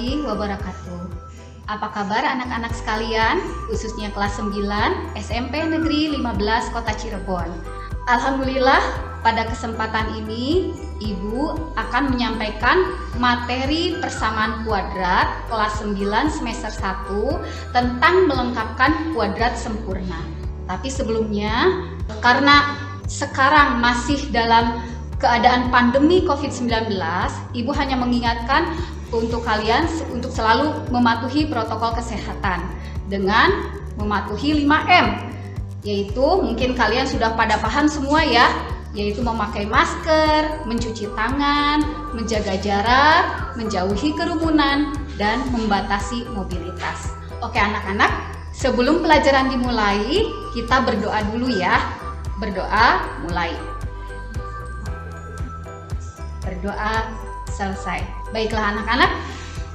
warahmatullahi wabarakatuh. Apa kabar anak-anak sekalian, khususnya kelas 9 SMP Negeri 15 Kota Cirebon. Alhamdulillah, pada kesempatan ini Ibu akan menyampaikan materi persamaan kuadrat kelas 9 semester 1 tentang melengkapkan kuadrat sempurna. Tapi sebelumnya, karena sekarang masih dalam keadaan pandemi COVID-19, Ibu hanya mengingatkan untuk kalian untuk selalu mematuhi protokol kesehatan dengan mematuhi 5M, yaitu mungkin kalian sudah pada paham semua ya, yaitu memakai masker, mencuci tangan, menjaga jarak, menjauhi kerumunan, dan membatasi mobilitas. Oke anak-anak, sebelum pelajaran dimulai, kita berdoa dulu ya. Berdoa mulai. Berdoa selesai. Baiklah anak-anak,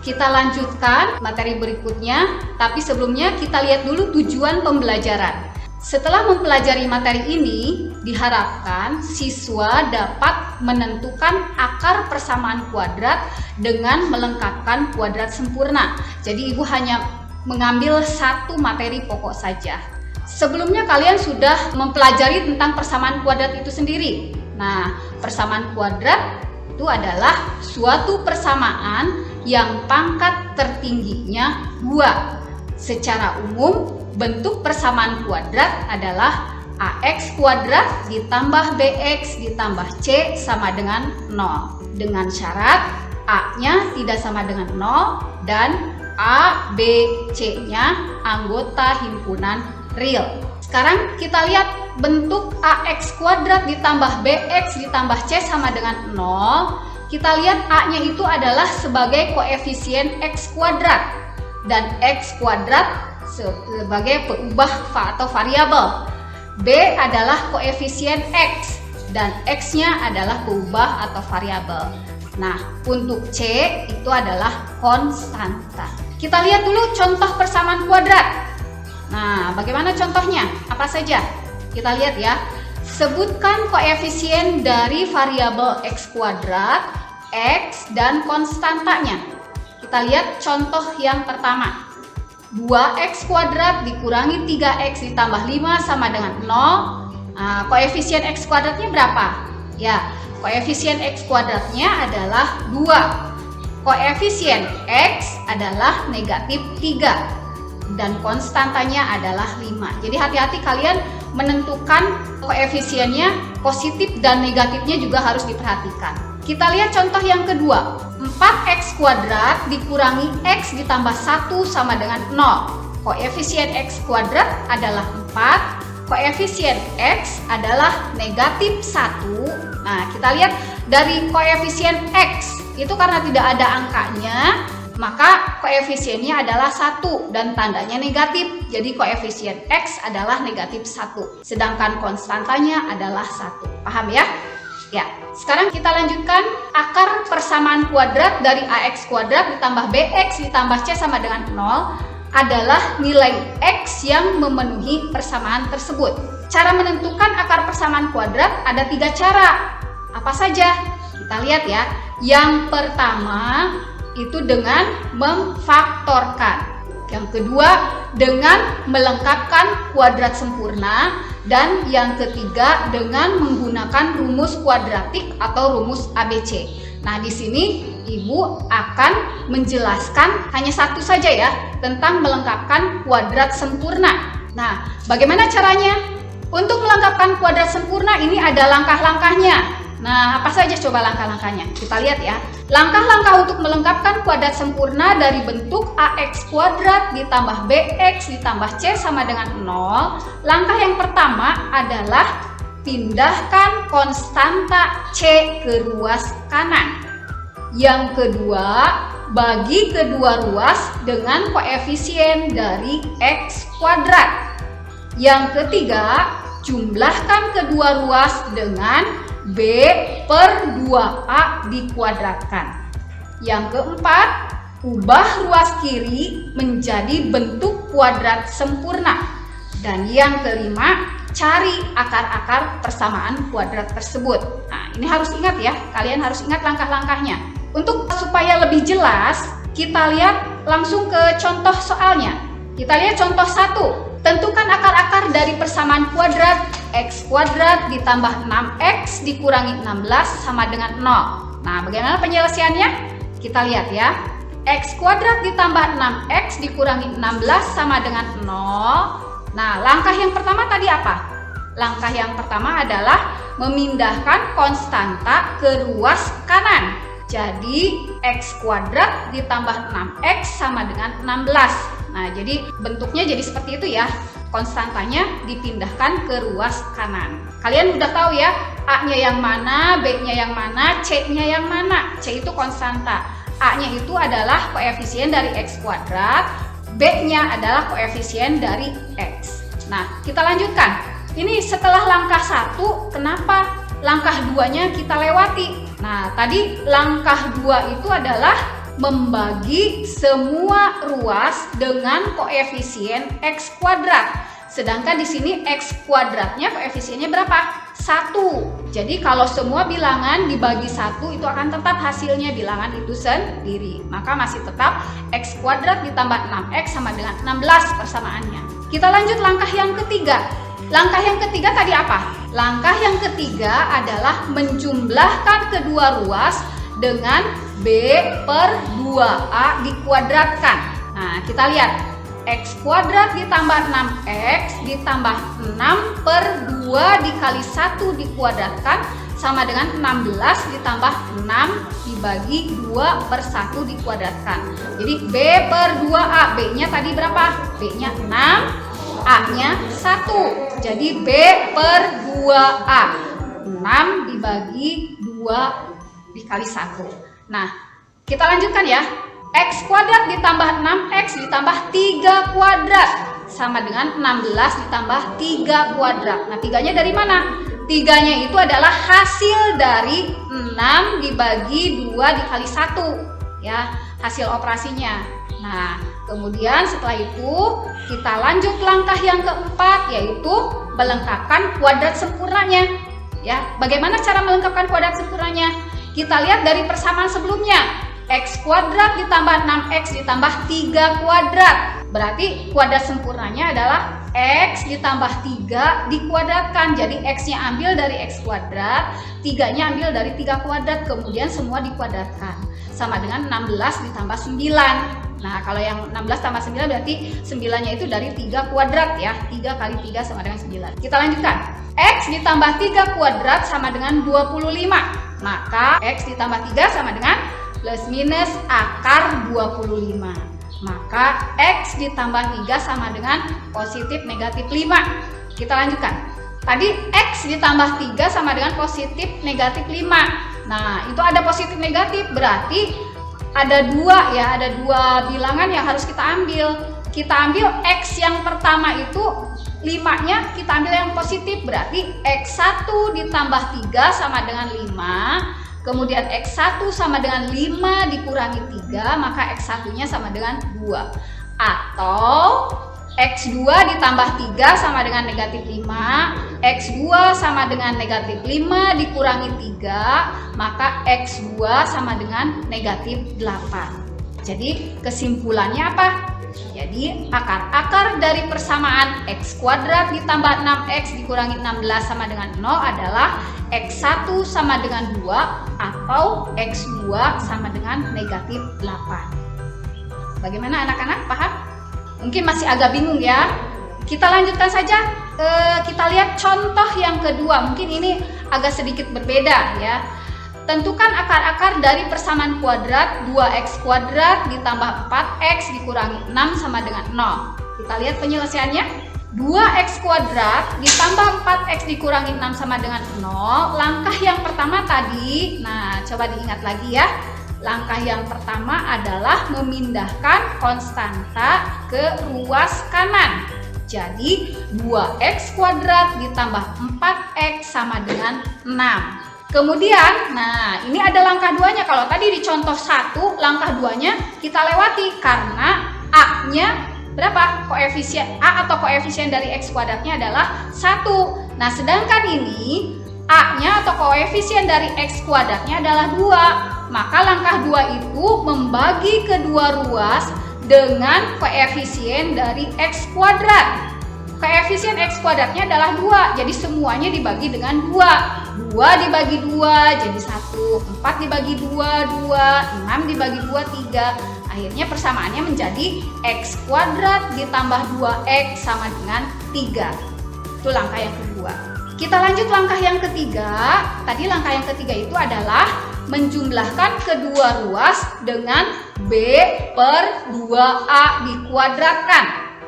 kita lanjutkan materi berikutnya, tapi sebelumnya kita lihat dulu tujuan pembelajaran. Setelah mempelajari materi ini, diharapkan siswa dapat menentukan akar persamaan kuadrat dengan melengkapkan kuadrat sempurna. Jadi Ibu hanya mengambil satu materi pokok saja. Sebelumnya kalian sudah mempelajari tentang persamaan kuadrat itu sendiri. Nah, persamaan kuadrat itu adalah suatu persamaan yang pangkat tertingginya 2. Secara umum, bentuk persamaan kuadrat adalah AX kuadrat ditambah BX ditambah C sama dengan 0. Dengan syarat A-nya tidak sama dengan 0 dan A, B, C-nya anggota himpunan real. Sekarang kita lihat bentuk AX kuadrat ditambah BX ditambah C sama dengan 0. Kita lihat A-nya itu adalah sebagai koefisien X kuadrat dan X kuadrat sebagai peubah atau variabel. B adalah koefisien X dan X-nya adalah peubah atau variabel. Nah, untuk C itu adalah konstanta. Kita lihat dulu contoh persamaan kuadrat. Nah, bagaimana contohnya? Apa saja? Kita lihat ya. Sebutkan koefisien dari variabel X kuadrat, X, dan konstantanya. Kita lihat contoh yang pertama. 2X kuadrat dikurangi 3X ditambah 5 sama dengan 0. Nah, koefisien X kuadratnya berapa? Ya, koefisien X kuadratnya adalah 2. Koefisien X adalah negatif 3. Dan konstantanya adalah 5. Jadi hati-hati kalian menentukan koefisiennya, positif dan negatifnya juga harus diperhatikan. Kita lihat contoh yang kedua. 4X kuadrat dikurangi X ditambah 1 sama dengan 0. Koefisien X kuadrat adalah 4. Koefisien X adalah negatif 1. Nah, kita lihat dari koefisien X itu karena tidak ada angkanya, maka koefisiennya adalah 1 dan tandanya negatif. Jadi koefisien X adalah negatif 1. Sedangkan konstantanya adalah 1. Paham ya? Ya, sekarang kita lanjutkan akar persamaan kuadrat dari AX kuadrat ditambah BX ditambah C sama dengan 0 adalah nilai X yang memenuhi persamaan tersebut. Cara menentukan akar persamaan kuadrat ada 3 cara. Apa saja? Kita lihat ya. Yang pertama itu dengan memfaktorkan. Yang kedua dengan melengkapkan kuadrat sempurna. Dan yang ketiga dengan menggunakan rumus kuadratik atau rumus ABC. Nah, di sini Ibu akan menjelaskan hanya satu saja ya, tentang melengkapkan kuadrat sempurna. Nah, bagaimana caranya? Untuk melengkapkan kuadrat sempurna ini ada langkah-langkahnya. Nah, apa saja coba langkah-langkahnya? Kita lihat ya. Langkah-langkah untuk melengkapkan kuadrat sempurna dari bentuk AX kuadrat ditambah BX ditambah C sama dengan 0. Langkah yang pertama adalah pindahkan konstanta C ke ruas kanan. Yang kedua, bagi kedua ruas dengan koefisien dari X kuadrat. Yang ketiga, jumlahkan kedua ruas dengan B per 2A dikuadratkan. Yang keempat, ubah ruas kiri menjadi bentuk kuadrat sempurna. Dan yang kelima, cari akar-akar persamaan kuadrat tersebut. Nah, ini harus ingat ya, kalian harus ingat langkah-langkahnya. Untuk supaya lebih jelas, Kita lihat langsung ke contoh soalnya. Kita lihat contoh 1. Tentukan akar-akar dari persamaan kuadrat x kuadrat ditambah 6x dikurangi 16 sama dengan 0. Nah, bagaimana penyelesaiannya? Kita lihat ya. X kuadrat ditambah 6x dikurangi 16 sama dengan 0. Nah, langkah yang pertama tadi apa? Langkah yang pertama adalah memindahkan konstanta ke ruas kanan. Jadi, x kuadrat ditambah 6x sama dengan 16. Nah, jadi bentuknya jadi seperti itu ya. Konstantanya dipindahkan ke ruas kanan. Kalian udah tahu ya, A-nya yang mana, B-nya yang mana, C-nya yang mana. C itu konstanta. A-nya itu adalah koefisien dari x kuadrat, B-nya adalah koefisien dari x. Nah, kita lanjutkan. Ini setelah langkah 1, kenapa langkah 2-nya kita lewati? Nah, tadi langkah 2 itu adalah membagi semua ruas dengan koefisien x kuadrat. Sedangkan di sini x kuadratnya koefisiennya berapa? 1. Jadi kalau semua bilangan dibagi 1 itu akan tetap hasilnya bilangan itu sendiri. Maka masih tetap x kuadrat ditambah 6x sama dengan 16 persamaannya. Kita lanjut langkah yang ketiga. Langkah yang ketiga tadi apa? Langkah yang ketiga adalah menjumlahkan kedua ruas dengan B per 2A dikuadratkan. Nah, kita lihat. X kuadrat ditambah 6X ditambah 6 per 2 dikali 1 dikuadratkan sama dengan 16 ditambah 6 dibagi 2 per 1 dikuadratkan. Jadi B per 2A. B-nya tadi berapa? B-nya 6, A-nya 1. Jadi B per 2A. 6 dibagi 2 dikali 1. Nah, kita lanjutkan ya. X kuadrat ditambah 6X ditambah 3 kuadrat sama dengan 16 ditambah 3 kuadrat. Nah, 3-nya dari mana? 3-nya itu adalah hasil dari 6 dibagi 2 dikali 1 ya, hasil operasinya. Nah, kemudian setelah itu kita lanjut langkah yang keempat, yaitu melengkapkan kuadrat sempurnanya ya. Bagaimana cara melengkapkan kuadrat sempurnanya? Kita lihat dari persamaan sebelumnya. X kuadrat ditambah 6X ditambah 3 kuadrat. Berarti kuadrat sempurnanya adalah X ditambah 3 dikuadratkan. Jadi X-nya ambil dari X kuadrat, 3-nya ambil dari 3 kuadrat, kemudian semua dikuadratkan. Sama dengan 16 ditambah 9. Nah, kalau yang 16 tambah 9 berarti 9-nya itu dari 3 kuadrat ya. 3 kali 3 sama dengan 9. Kita lanjutkan. X ditambah 3 kuadrat sama dengan 25. Maka X ditambah 3 sama dengan plus minus akar 25. Maka X ditambah 3 sama dengan positif negatif 5. Kita lanjutkan. Tadi X ditambah 3 sama dengan positif negatif 5. Nah, itu ada positif negatif, berarti ada 2 ya, ada 2 bilangan yang harus kita ambil. Kita ambil X yang pertama itu 5-nya kita ambil yang positif, berarti X1 ditambah 3 sama dengan 5. Kemudian X1 sama dengan 5 dikurangi 3, maka X1-nya sama dengan 2. Atau X2 ditambah 3 sama dengan negatif 5, X2 sama dengan negatif 5 dikurangi 3, maka X2 sama dengan negatif 8. Jadi kesimpulannya apa? Jadi akar-akar dari persamaan X kuadrat ditambah 6X dikurangi 16 sama dengan 0 adalah X1 sama dengan 2 atau X2 sama dengan negatif 8. Bagaimana anak-anak, paham? Mungkin masih agak bingung ya. Kita lanjutkan saja. Kita lihat contoh yang kedua. Mungkin ini agak sedikit berbeda ya. Tentukan akar-akar dari persamaan kuadrat 2x kuadrat ditambah 4x dikurangi 6 sama dengan 0. Kita lihat penyelesaiannya. 2x kuadrat ditambah 4x dikurangi 6 sama dengan 0. Langkah yang pertama tadi, nah coba diingat lagi ya. Langkah yang pertama adalah memindahkan konstanta ke ruas kanan. Jadi 2x kuadrat ditambah 4x sama dengan 6. Kemudian, nah ini ada langkah 2-nya. Kalau tadi di contoh 1, langkah 2-nya kita lewati karena A-nya berapa? Koefisien A atau koefisien dari X kuadratnya adalah 1. Nah, sedangkan ini A-nya atau koefisien dari X kuadratnya adalah 2. Maka langkah 2 itu membagi kedua ruas dengan koefisien dari X kuadrat. Koefisien X kuadratnya adalah 2, jadi semuanya dibagi dengan 2. 2 dibagi 2 jadi 1, 4 dibagi 2, 2, 6 dibagi 2, 3. Akhirnya persamaannya menjadi X kuadrat ditambah 2X sama dengan 3. Itu langkah yang kedua. Kita lanjut langkah yang ketiga. Tadi langkah yang ketiga itu adalah menjumlahkan kedua ruas dengan B per 2A dikuadratkan.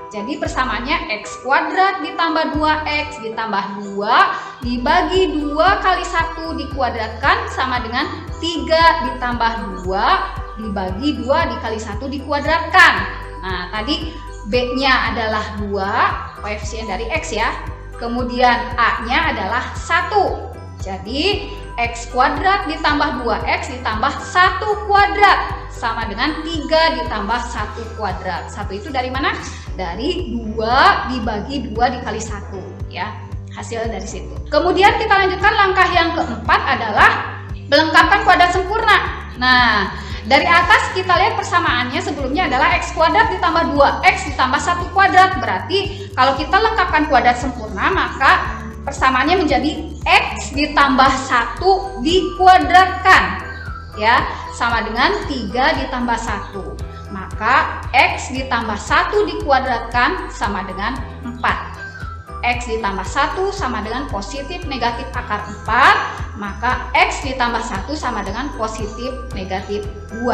Jadi persamaannya X kuadrat ditambah 2X ditambah 2 dibagi 2 kali 1 dikuadratkan sama dengan 3 ditambah 2 dibagi 2 dikali 1 dikuadratkan. Nah, tadi B-nya adalah 2, koefisien dari X ya. Kemudian A-nya adalah 1. Jadi X kuadrat ditambah 2X ditambah 1 kuadrat sama dengan 3 ditambah 1 kuadrat. 1 itu dari mana? Dari 2 dibagi 2 dikali 1 ya. Hasil dari situ. Kemudian kita lanjutkan langkah yang keempat adalah melengkapkan kuadrat sempurna. Nah, dari atas kita lihat persamaannya sebelumnya adalah X kuadrat ditambah 2X ditambah 1 kuadrat. Berarti kalau kita lengkapkan kuadrat sempurna maka persamaannya menjadi X ditambah 1 dikuadratkan ya, sama dengan 3 ditambah 1. Maka X ditambah 1 dikuadratkan sama dengan 4. X ditambah 1 sama dengan positif negatif akar 4. Maka X ditambah 1 sama dengan positif negatif 2.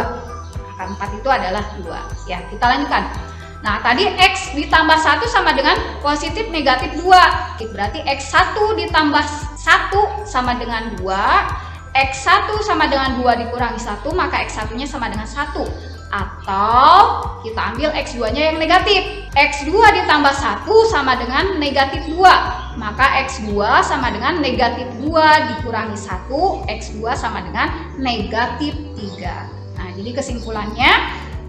Akar 4 itu adalah 2 ya. Kita lanjutkan. Nah, tadi X ditambah 1 sama dengan positif negatif 2. Berarti X1 ditambah 1 sama dengan 2. X1 sama dengan 2 dikurangi 1, maka X1 nya sama dengan 1. Atau kita ambil X2 nya yang negatif. X2 ditambah 1 sama dengan negatif 2. Maka X2 sama dengan negatif 2 dikurangi 1. X2 sama dengan negatif 3. Nah, jadi kesimpulannya,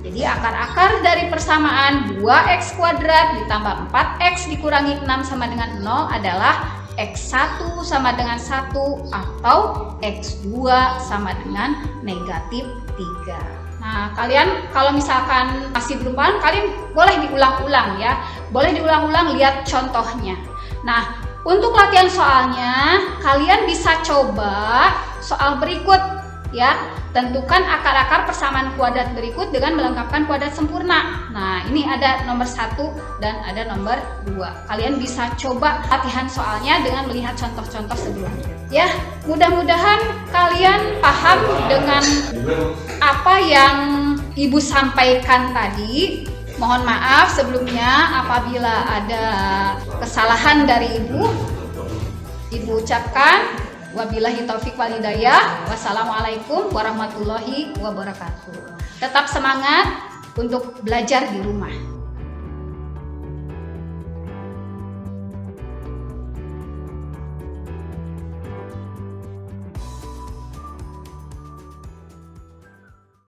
jadi akar-akar dari persamaan 2X kuadrat ditambah 4X dikurangi 6 sama dengan 0 adalah X1 sama dengan 1 atau X2 sama dengan negatif 3. Nah, kalian kalau misalkan masih belum paham, kalian boleh diulang-ulang ya. Boleh diulang-ulang, lihat contohnya. Nah, untuk latihan soalnya, kalian bisa coba soal berikut ya. Tentukan akar-akar persamaan kuadrat berikut dengan melengkapkan kuadrat sempurna. Nah, ini ada nomor 1 dan ada nomor 2. Kalian bisa coba latihan soalnya dengan melihat contoh-contoh sebelumnya. Ya, mudah-mudahan kalian paham dengan apa yang Ibu sampaikan tadi. Mohon maaf sebelumnya apabila ada kesalahan dari Ibu. Ibu ucapkan wabillahi taufik wal hidayah. Wassalamualaikum warahmatullahi wabarakatuh. Tetap semangat untuk belajar di rumah.